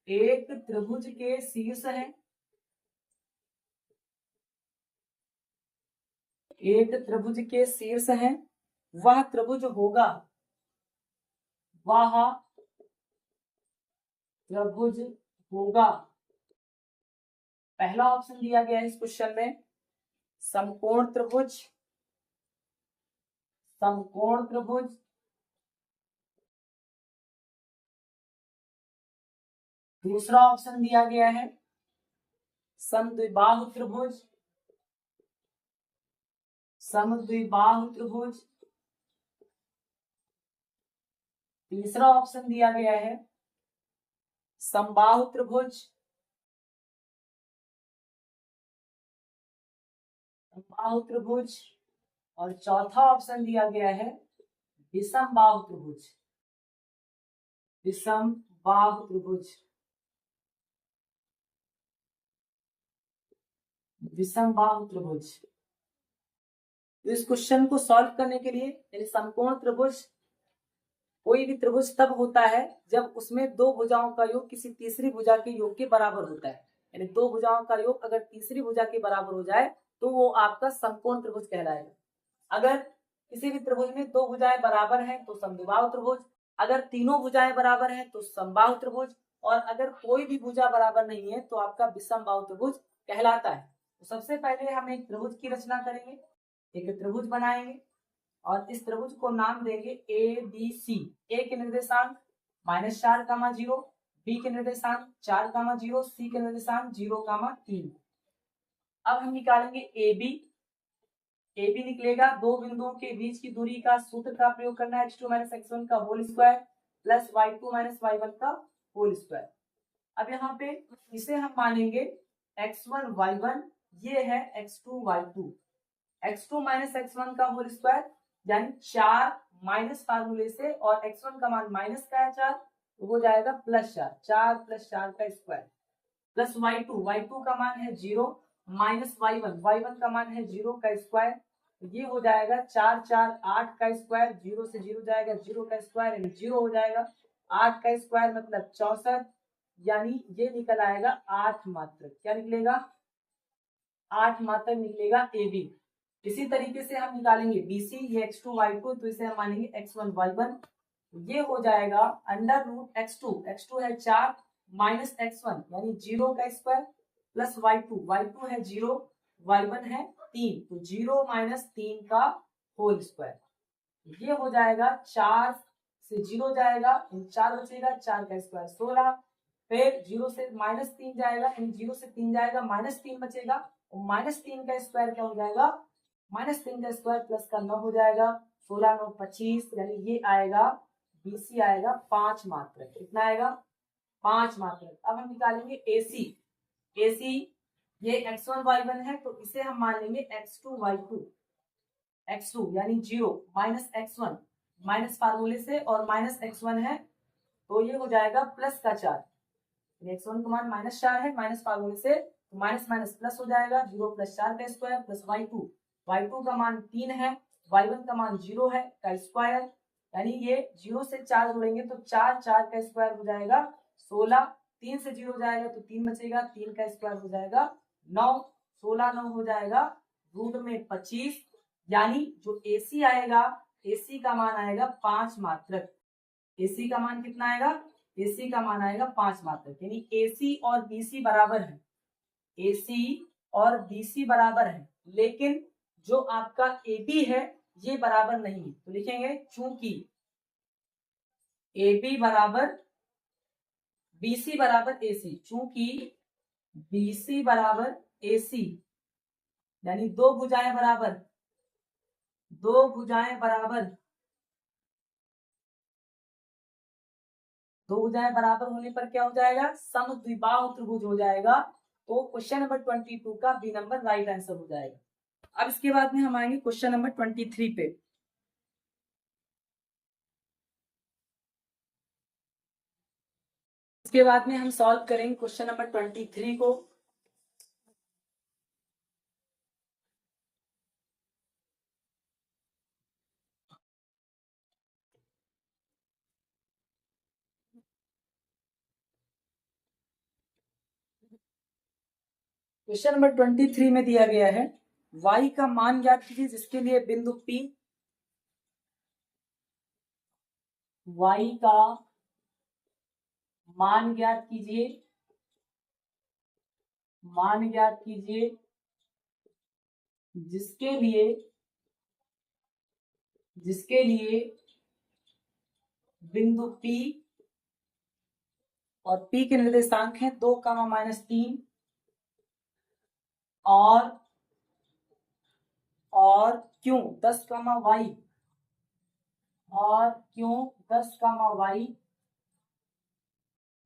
एक त्रिभुज के शीर्ष है, एक त्रिभुज के शीर्ष है, वह त्रिभुज होगा, वह त्रिभुज होगा। पहला ऑप्शन दिया गया है इस क्वेश्चन में समकोण त्रिभुज, समकोण त्रिभुज। दूसरा ऑप्शन दिया गया है समद्विबाहु त्रिभुज, समद्विबाहु त्रिभुज। तीसरा ऑप्शन दिया गया है समबाहु त्रिभुज, समबाहु त्रिभुज। और चौथा ऑप्शन दिया गया है विषमबाहु त्रिभुज, विषमबाहु त्रिभुज, विषमबाहु त्रिभुज। तो इस क्वेश्चन को सॉल्व करने के लिए यानी समकोण त्रिभुज, कोई भी त्रिभुज तब होता है जब उसमें दो भुजाओं का योग किसी तीसरी भुजा के योग के बराबर होता है। यानी दो भुजाओं का योग अगर तीसरी भुजा के बराबर हो जाए तो वो आपका समकोण त्रिभुज कहलाएगा। अगर किसी भी त्रिभुज में दो भुजाएं बराबर हैं तो समद्विबाहु त्रिभुज, अगर तीनों भुजाएं बराबर हैं तो समबाहु त्रिभुज, और अगर कोई भी भुजा बराबर नहीं है तो आपका विषमबाहु त्रिभुज कहलाता है। तो सबसे पहले हम एक त्रिभुज की रचना करेंगे, एक त्रिभुज बनाएंगे और इस त्रिभुज को नाम देंगे ए बी सी। ए के निर्देशांक -4, 0, बी के निर्देशांक 4, 0, सी के निर्देशांक 0, 3। अब हम निकालेंगे ए बी। ए बी निकलेगा, दो बिंदुओं के बीच की दूरी का सूत्र का प्रयोग करना है, x2 - x1 का whole square plus y2 - y1 का होल स्क्वायर। अब यहाँ पे इसे हम मानेंगे x1 y1, ये है x2 y2। x2 - x1 का होल स्क्वायर यानी 4 माइनस फार्मूले से, और x1 का मान माइनस का है 4 तो हो जाएगा +4, 4 + 4 का स्क्वायर प्लस y2 का मान है 0 माइनस y1 का मान है 0 का स्क्वायर। ये हो जाएगा 4 4 8 का स्क्वायर, 0 से 0 जाएगा 0 का स्क्वायर यानी 0 हो जाएगा। 8 का स्क्वायर मतलब 64, यानी ये निकल आएगा 8 मात्रक। क्या निकलेगा? 8 मात्रक निकलेगा ए बी। इसी तरीके से हम निकालेंगे BC, ये x2 y2 तो इसे हम मानेंगे x1 y1। ये हो जाएगा √x2 है 4 माइनस x1 यानी 0 का स्क्वायर प्लस y2 है 0, y1 है 3 तो 0 - 3 का होल स्क्वायर। ये हो जाएगा 4 से 0 जाएगा, 4 बचेगा, 4 का स्क्वायर 16, फिर 0 से -3 जाएगा, 0 से 3 जाएगा, -3 बचेगा, और -3 का स्क्वायर क्या हो जाएगा? -3 का स्क्वायर प्लस का 9 हो जाएगा, 16 9 25, यानी ये आएगा BC आएगा 5 मात्रक। कितना आएगा? 5 मात्रक। अब हम निकालेंगे AC। ये x1 y1 है तो इसे हम मान लेंगे x2 y2। x2 यानी 0 माइनस x1 माइनस फार्मूले से, और माइनस x1 है तो ये हो जाएगा प्लस का 4। x1 का मान -4 है, माइनस फार्मूले से तो माइनस माइनस प्लस हो जाएगा, 0 + 4 का स्क्वायर प्लस y2 का मान 3 है, y1 का मान 0 है का स्क्वायर, यानी ये 0 से 4 जोड़ेंगे तो 4 4 का स्क्वायर हो जाएगा 16, 3 से 0 जाएगा तो 3 बचेगा, 3 का स्क्वायर हो जाएगा 9, 16 9 हो जाएगा √25, यानी जो AC आएगा, AC का मान आएगा 5 मात्रक। AC का मान कितना आएगा? AC का मान आएगा 5 मात्रक, यानी AC और BC बराबर है। AC और BC बराबर है, लेकिन जो आपका AB है ये बराबर नहीं है। तो लिखेंगे चूंकि AB बराबर BC बराबर AC, चूंकि BC बराबर AC यानी दो भुजाएं बराबर, दो भुजाएं बराबर, दो भुजाएं बराबर होने पर क्या हो जाएगा? समद्विबाहु त्रिभुज हो जाएगा। तो क्वेश्चन नंबर 22 का बी नंबर राइट आंसर हो जाएगा। अब इसके बाद में हम आएंगे क्वेश्चन नंबर 23 पे। इसके बाद में हम सॉल्व करेंगे क्वेश्चन नंबर 23 को। क्वेश्चन नंबर 23 में दिया गया है y का मान ज्ञात कीजिए जिसके लिए बिंदु P, y का मान ज्ञात कीजिए, मान ज्ञात कीजिए जिसके लिए बिंदु P और P के निर्देशांक है 2, -3 और क्यों 10, y और क्यों 10, y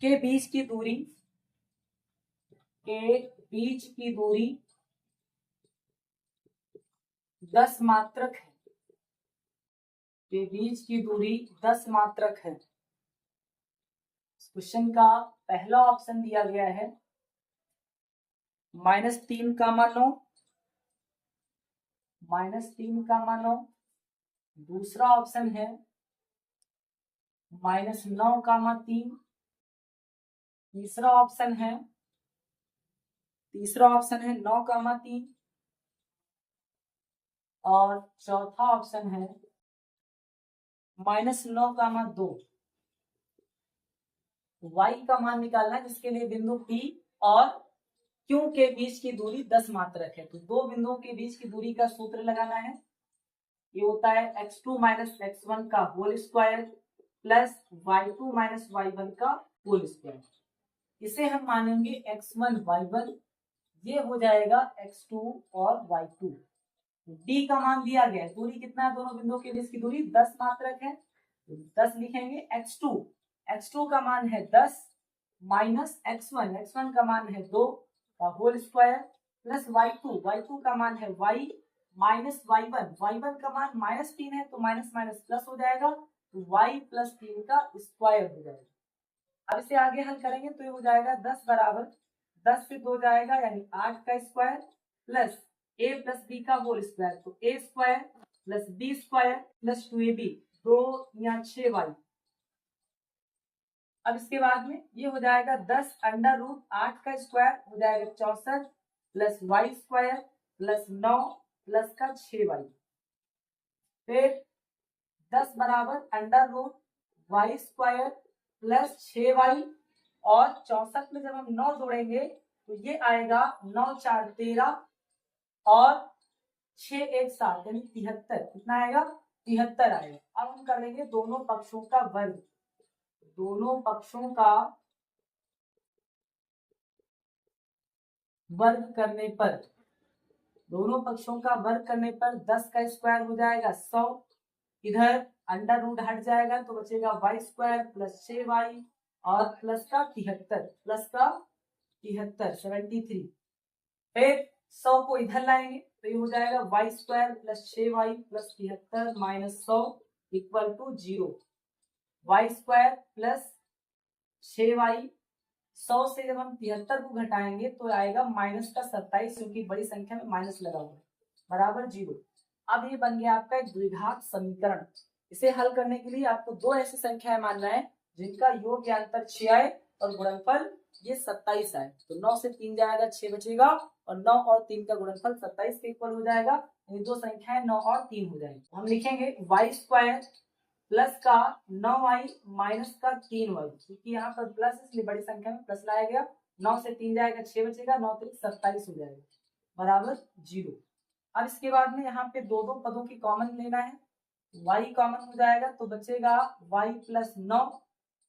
के बीच की दूरी, के बीच की दूरी 10 मात्रक है, के बीच की दूरी 10 मात्रक है। क्वेश्चन का पहला ऑप्शन दिया गया है -3, 9 -3 का मान 9। दूसरा ऑप्शन है -9 का मान 3। तीसरा ऑप्शन है 9 का मान 3। और चौथा ऑप्शन है -9 का मान 2। y का मान निकालना है जिसके लिए बिंदु P और Q के बीच की दूरी 10 मात्रक है। तो दो बिंदुओं के बीच की दूरी का सूत्र लगाना है। ये होता है x2 - x1 का whole square plus y2 - y1 का होल स्क्वायर। इसे हम मानेंगे x1 y1, ये हो जाएगा x2 और y2। d का मान दिया गया है, दूरी कितना है दोनों बिंदुओं के बीच की दूरी 10 मात्रक है। तो 10 लिखेंगे। x2 का मान है 10 माइनस x1 का मान है 2 का होल स्क्वायर प्लस y2 का मान है y माइनस y1 का मान -3 है तो माइनस माइनस प्लस हो जाएगा, तो y प्लस 3 का स्क्वायर हो जाएगा। अब इसे आगे हल करेंगे तो ये हो जाएगा 10 बराबर 10 से 2 जाएगा यानी 8 का square plus a plus b का होल स्क्वायर, तो a square plus b square plus 2ab 2 या 6y। अब इसके बाद में ये हो जाएगा 10 अंडर रूट 8 का स्क्वायर हो जाएगा 64 plus y square plus 9 plus का 6y। फिर 10 बराबर under root y square plus 6y और 64 में जब हम 9 जोड़ेंगे तो ये आएगा 9 4 13 और 6 1 7 यानी 73। कितना आएगा? 73 आएगा। अब हम कर लेंगे दोनों पक्षों का वर्ग। दोनों पक्षों का वर्ग करने पर 10 का स्क्वायर हो जाएगा 100। इधर अंडर रूट हट जाएगा तो बचेगा वाई स्क्वायर प्लस 6y और प्लस का 73। फिर 100 को इधर लाएंगे तो ये हो जाएगा y square plus 6y plus 73 minus 100 equal to 0। Y square plus 6y 100 से जब हम 73 को घटाएंगे तो आएगा माइनस का 27, क्योंकि बड़ी संख्या में माइनस लगा हुआ है, बराबर 0। अब ये बन गया आपका एक द्विघात समीकरण। इसे हल करने के लिए आपको दो ऐसी संख्याएं मानना है जिनका योग या अंतर 6 आए और गुणनफल ये 27 आए। तो 9 से 3 जाएगा 6 बचेगा और 9 और 3 का गुणनफल 27 के इक्वल हो जाएगा। ये दो संख्याएं 9 और 3 हो जाएंगी। हम लिखेंगे वाई स्क्वायर प्लस का 9y माइनस का 3y, क्योंकि यहाँ पर प्लस इसलिए बड़ी संख्या में प्लस लाया गया। 9 से 3 जाएगा 6 बचेगा, 9 3 27 हो जाएगा बराबर 0। अब इसके बाद में यहाँ पे दो दो पदों की कॉमन लेना है। y कॉमन हो जाएगा तो बचेगा y प्लस 9,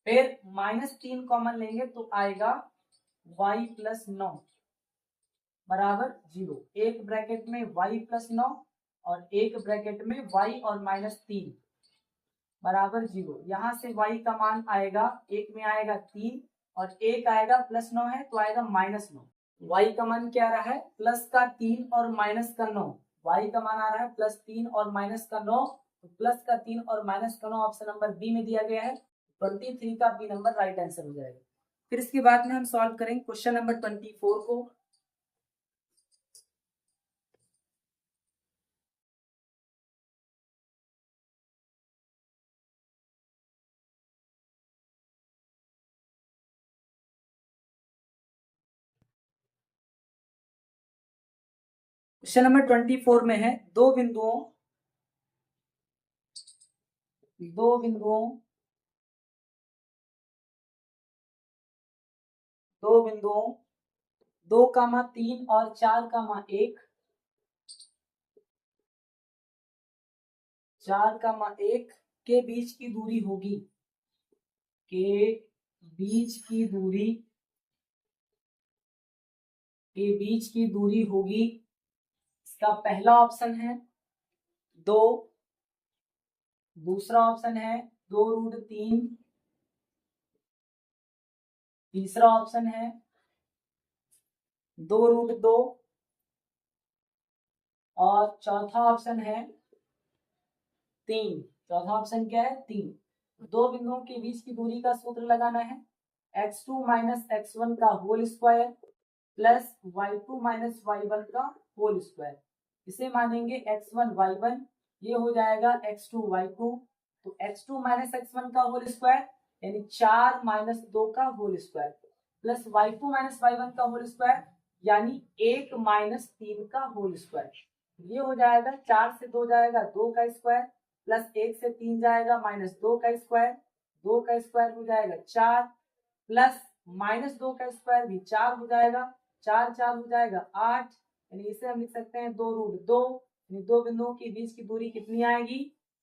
फिर -3 कॉमन लेंगे तो आएगा y प्लस 9 बराबर 0। एक ब्रैकेट में y प्लस 9 और एक ब्रैकेट में y और -3 बराबर 0। यहाँ से y का मान आएगा, एक में आएगा 3 और एक आएगा प्लस 9 है तो आएगा -9। y का मान क्या आ रहा है? प्लस का 3 और माइनस का 9। y का मान आ रहा है प्लस 3 और माइनस का 9, तो प्लस का 3 और माइनस का 9 ऑप्शन नंबर बी में दिया गया है। 23 का बी नंबर राइट आंसर हो जाएगा। फिर इसके बाद में हम सॉल्व करेंगे क्वेश्चन नंबर 24 को। क्वेश्चन नंबर 24 में है दो बिंदुओं 2,3 और 4,1 के बीच की दूरी होगी, इसका पहला ऑप्शन है 2, दूसरा ऑप्शन है 2√3, तीसरा ऑप्शन है 2√2 और चौथा ऑप्शन है 3। चौथा ऑप्शन क्या है? 3। दो बिंदुओं के बीच की दूरी का सूत्र लगाना है। x2 - x1 का whole square plus y2 - y1 का होल स्क्वायर। इसे मानेंगे x1 y1, ये हो जाएगा x2 y2, तो x2 माइनस x1 का होल स्क्वायर यानी 4 माइनस 2 का whole square plus y2 minus y1 का होल स्क्वायर यानी 1 माइनस 3 का होल स्क्वायर। ये हो जाएगा 4 से 2 जाएगा 2 का स्क्वायर प्लस 1 से 3 जाएगा माइनस 2 का स्क्वायर, 2 का स्क्वायर हो जाएगा 4 प्लस माइनस 2 का स्क्वायर भी 4 हो जाएगा, 4 4 हो जाएगा 8, यानी इसे हम लिख सकते हैं 2 रूट 2, यानी दो बिंदुओं के बीच की दूरी कितनी आएगी,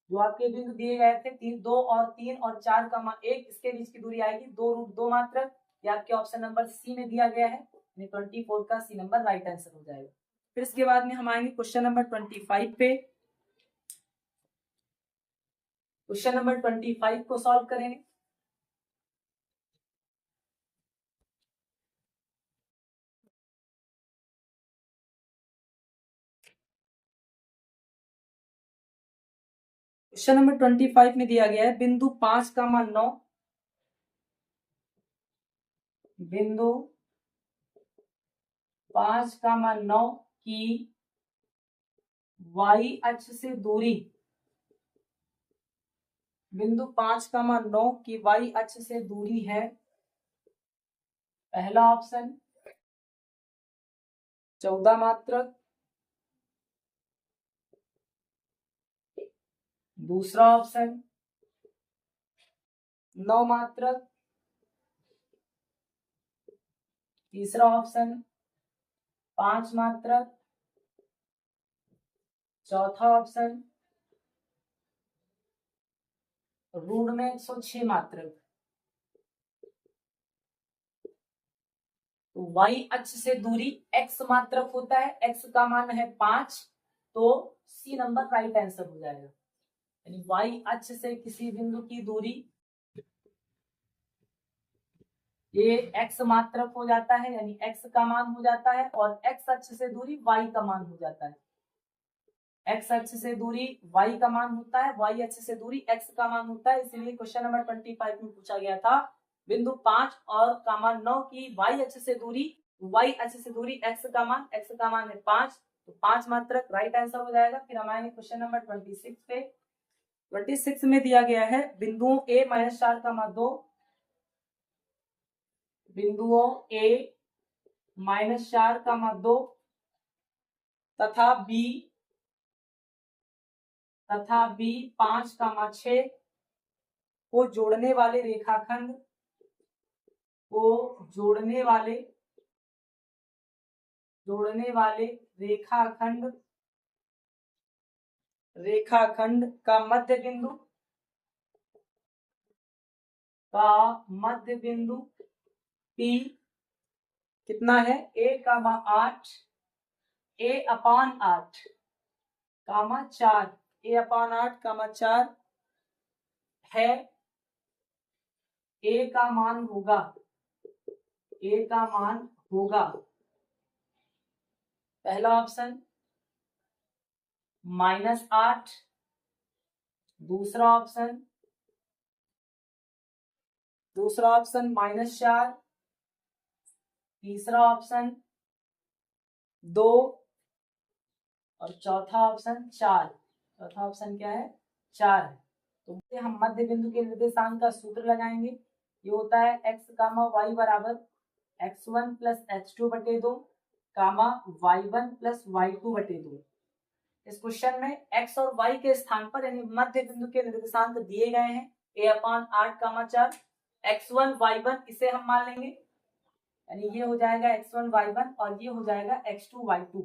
जो आपके बिंदु दिए गए थे 3 2 और 3 और 4 का 1, इसके बीच की दूरी आएगी 2 रूट 2 मात्र। ये आपके ऑप्शन नंबर सी में दिया गया है, 24 का सी नंबर राइट आंसर हो जाएगा। फिर इसके बाद में हम आएंगे क्वेश्चन नंबर 25 पे। क्वेश्चन नंबर 25 को सॉल्व करेंगे। क्वेश्चन नंबर 25 में दिया गया है बिंदु 5,9, बिंदु 5,9 की y अक्ष से दूरी, बिंदु 5,9 की y अक्ष से दूरी है, पहला ऑप्शन 14 मात्रक, दूसरा ऑप्शन 9 मात्रक, तीसरा ऑप्शन 5 मात्रक, चौथा ऑप्शन ऋण में 106 मात्रक। तो y अक्ष से दूरी x मात्रक होता है, x का मान है 5, तो सी नंबर राइट आंसर हो जाएगा। यानी y अक्ष से किसी बिंदु की दूरी ये x मात्रक हो जाता है, यानी x का मान हो जाता है, और x अक्ष से दूरी y का मान हो जाता है। x अक्ष से दूरी y का मान होता है, y अक्ष से दूरी x का मान होता है, इसलिए क्वेश्चन नंबर 25 में पूछा गया था बिंदु 5 और कामा 9 की y अक्ष से दूरी, y अक्ष से दूरी x का मान है 5, तो 5 मात्रक राइट आंसर हो जाएगा। फिर हम आएंगे क्वेश्चन नंबर 26 पे। 26 में दिया गया है बिंदुओं a माइनस 4,2, बिंदुओं a माइनस 4,2 तथा b 5,6 को जोड़ने वाले रेखाखंड रेखाखंड का मध्य बिंदु P कितना है, a,8 a/8 4 a/8 4 है, a का मान होगा पहला ऑप्शन -8, दूसरा ऑप्शन -4, तीसरा ऑप्शन 2 और चौथा ऑप्शन 4। चौथा ऑप्शन क्या है, 4 है। तो हम मध्य बिंदु के निर्देशांक का सूत्र लगाएंगे। ये होता है x, y बराबर x1 plus x2/2 y1 plus y2/2। इस क्वेश्चन में x और y के स्थान पर यानी मध्य बिंदु के निर्देशांक दिए गए हैं a/8, 4 x1 y1, इसे हम मान लेंगे, यानी ये हो जाएगा x1 y1 और ये हो जाएगा x2 y2।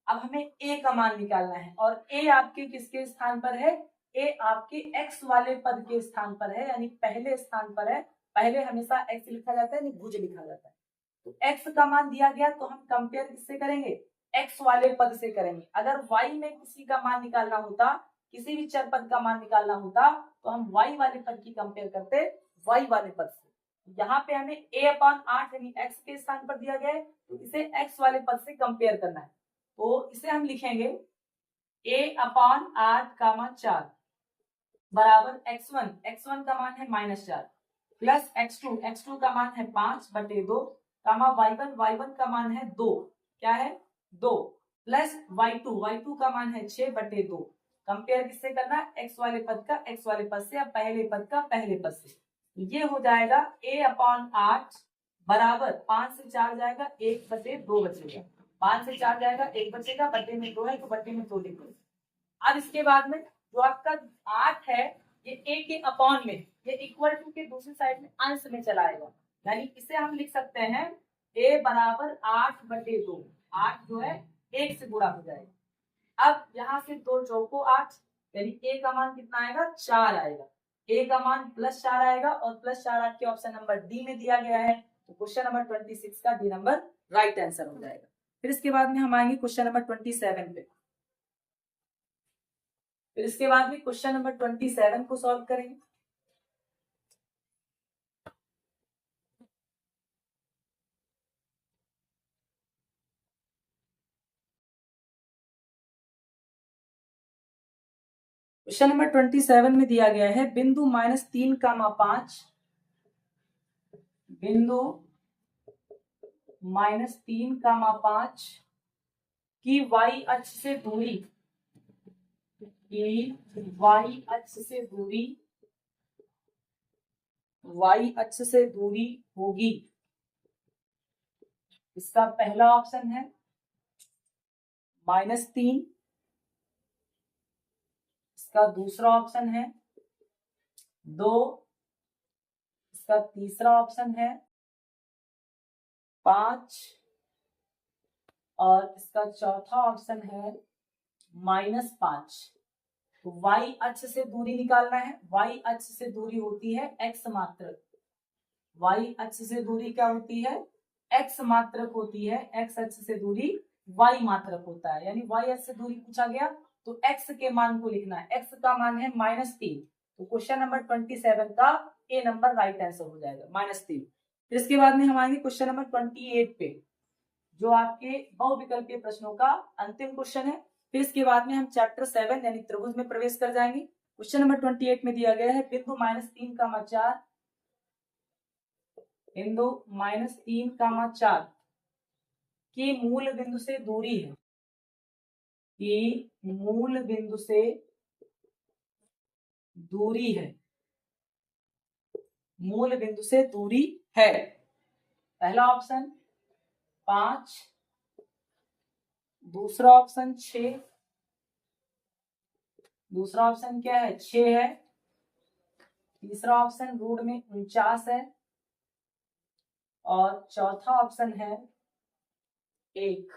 अब हमें a का मान निकालना है, और a आपके किसके स्थान पर है, a आपके x वाले पद के स्थान पर है, यानी पहले स्थान पर है। पहले हमेशा x लिखा जाता है, भुज लिखा जाता है। तो x का मान दिया गया तो हम कंपेयर किससे करेंगे, x वाले पद से करेंगे। अगर y में किसी का मान निकालना होता, किसी भी चर पद का मान निकालना होता, तो हम y वाले पद की कंपेयर करते y वाले पद से। यहाँ पे हमें a/8 यानी x के स्थान पर दिया गया है, तो इसे x वाले पद से कंपेयर करना है। तो इसे हम लिखेंगे a/8, 4 बराबर x1 का मान है -4 प्लस x2 का मान है 5/2 y1 का मान है 2, क्या है 2, प्लस y2 का मान है 6/2। कंपेयर किससे करना है? एक्स वाले पद का एक्स वाले पद से या पहले पद का पहले पद से। ये हो जाएगा a/8 बराबर 5 से 4 जाएगा 1/2 बचेगा। 5 से 4 जाएगा 1 बचेगा, बटे में 2 है तो बटे में 2 लिखो। अब इसके बाद में जो आपका 8 है ये a के अपॉन में, ये इक्वल टू के दूसरी साइड में अंश में चलाएगा, यानी इसे हम लिख सकते हैं a बराबर 8/2। 8 जो है 1 से गुणा हो जाएगा। अब यहाँ से 2 चौको 8, यानी a का मान कितना आएगा? 4 आएगा। a का मान +4 आएगा और +4 आपके ऑप्शन नंबर डी में दिया गया है, तो क्वेश्चन नंबर 26 का डी नंबर राइट आंसर हो जाएगा। फिर इसके बाद में हम आएंगे क्वेश्चन नंबर 27 पे। फिर इसके बाद में क्वेश्चन नंबर 27 को सॉल्व करेंगे। क्वेश्चन नंबर 27 में दिया गया है बिंदु -3, 5, बिंदु -3, 5 की y अक्ष से दूरी, y अक्ष से दूरी होगी। इसका पहला ऑप्शन है -3, इसका दूसरा ऑप्शन है 2, इसका तीसरा ऑप्शन है 5 और इसका चौथा ऑप्शन है -5। तो y अक्ष से दूरी निकालना है। y अक्ष से दूरी होती है x मात्रक। y अक्ष से दूरी क्या होती है? x मात्रक होती है। x अक्ष से दूरी y मात्रक होता है, यानी y अक्ष से दूरी पूछा गया तो x के मान को लिखना है। x का मान है -3, तो क्वेश्चन नंबर 27 का ए नंबर राइट आंसर हो जाएगा, -3। फिर इसके बाद में हम आएंगे क्वेश्चन नंबर 28 पे, जो आपके बहुविकल्पीय प्रश्नों का अंतिम क्वेश्चन है। फिर इसके बाद में हम चैप्टर 7 यानी त्रिभुज में प्रवेश कर जाएंगे। क्वेश्चन नंबर 28 में दिया गया है बिंदु -3, 4 की मूल बिंदु से दूरी है, कि मूल बिंदु से दूरी है, मूल बिंदु से दूरी है। पहला ऑप्शन 5, दूसरा ऑप्शन 6, दूसरा ऑप्शन क्या है? 6 है, तीसरा ऑप्शन रूट में 49 है और चौथा ऑप्शन है 1।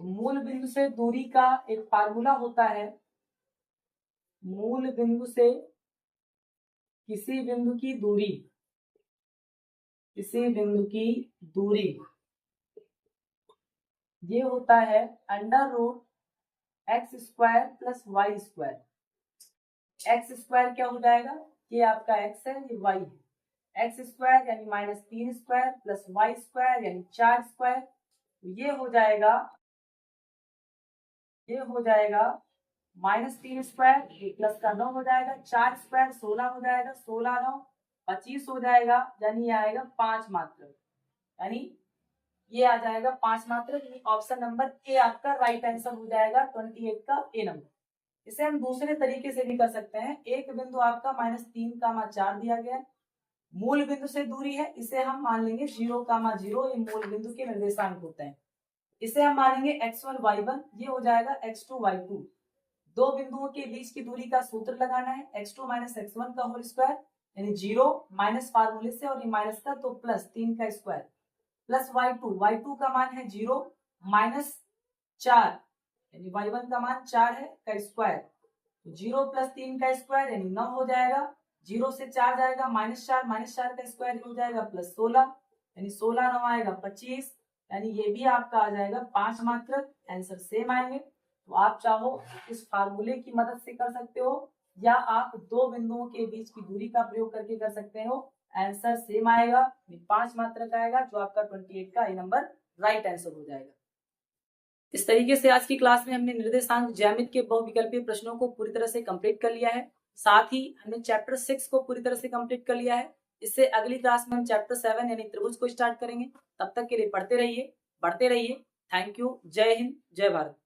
मूल बिंदु से दूरी का एक फार्मूला होता है, मूल बिंदु से किसी बिंदु की दूरी, किसी बिंदु की दूरी ये होता है √x² + y²। x² क्या हो जाएगा? ये आपका x है, ये y है। x² यानी -3² + y² यानी 4²। ये हो जाएगा -3² प्लस का 9 हो जाएगा, 4² 16 हो जाएगा, 16 9 25 हो जाएगा, यानी ये आएगा 5 मात्रक, यानी ये आ जाएगा 5 मात्रक। ऑप्शन नंबर ए आपका राइट आंसर हो जाएगा 28 का ए नंबर। इसे हम दूसरे तरीके से भी कर सकते हैं। एक बिंदु आपका -3, 4 दिया गया, मूल बिंदु से दूरी है, इसे हम मान लेंगे 0, 0 ये मूल बिंदु के निर्देशांक होते हैं। इसे हम मानेंगे x1 y1, ये हो जाएगा x2 y2। दो बिंदुओं के बीच की दूरी का सूत्र लगाना है, x2 - x1 का होल स्क्वायर, यानी 0 माइनस फार्मूले से और ये माइनस का तो प्लस 3 का स्क्वायर, प्लस y2 का मान है 0 -4 यानी y1 का मान 4 है का स्क्वायर, 0 + 3 का स्क्वायर यानी 9 हो जाएगा, 0 से 4 जाएगा -4 का स्क्वायर हो जाएगा +16 यानी 16 9 आएगा 25, यानी ये भी आपका आ जाएगा 5 मात्रक। आंसर सेम आएंगे। तो आप चाहो इस फार्मूले की मदद से कर सकते हो या आप दो बिंदुओं के बीच की दूरी का प्रयोग करके कर सकते हो, आंसर सेम आएगा, 5 मात्रक आएगा, जो आपका 28 का ए नंबर राइट आंसर हो जाएगा। इस तरीके से आज की क्लास में हमने निर्देशांक ज्यामिति के बहुविकल्पीय प्रश्नों को पूरी तरह से कंप्लीट कर लिया है। साथ ही हमने चैप्टर 6 को पूरी तरह से कंप्लीट कर लिया है। इससे अगली क्लास में हम चैप्टर 7 यानी त्रिभुज को स्टार्ट करेंगे। तब तक के लिए पढ़ते रहिए, बढ़ते रहिए। Thank you. जय हिंद, जय भारत।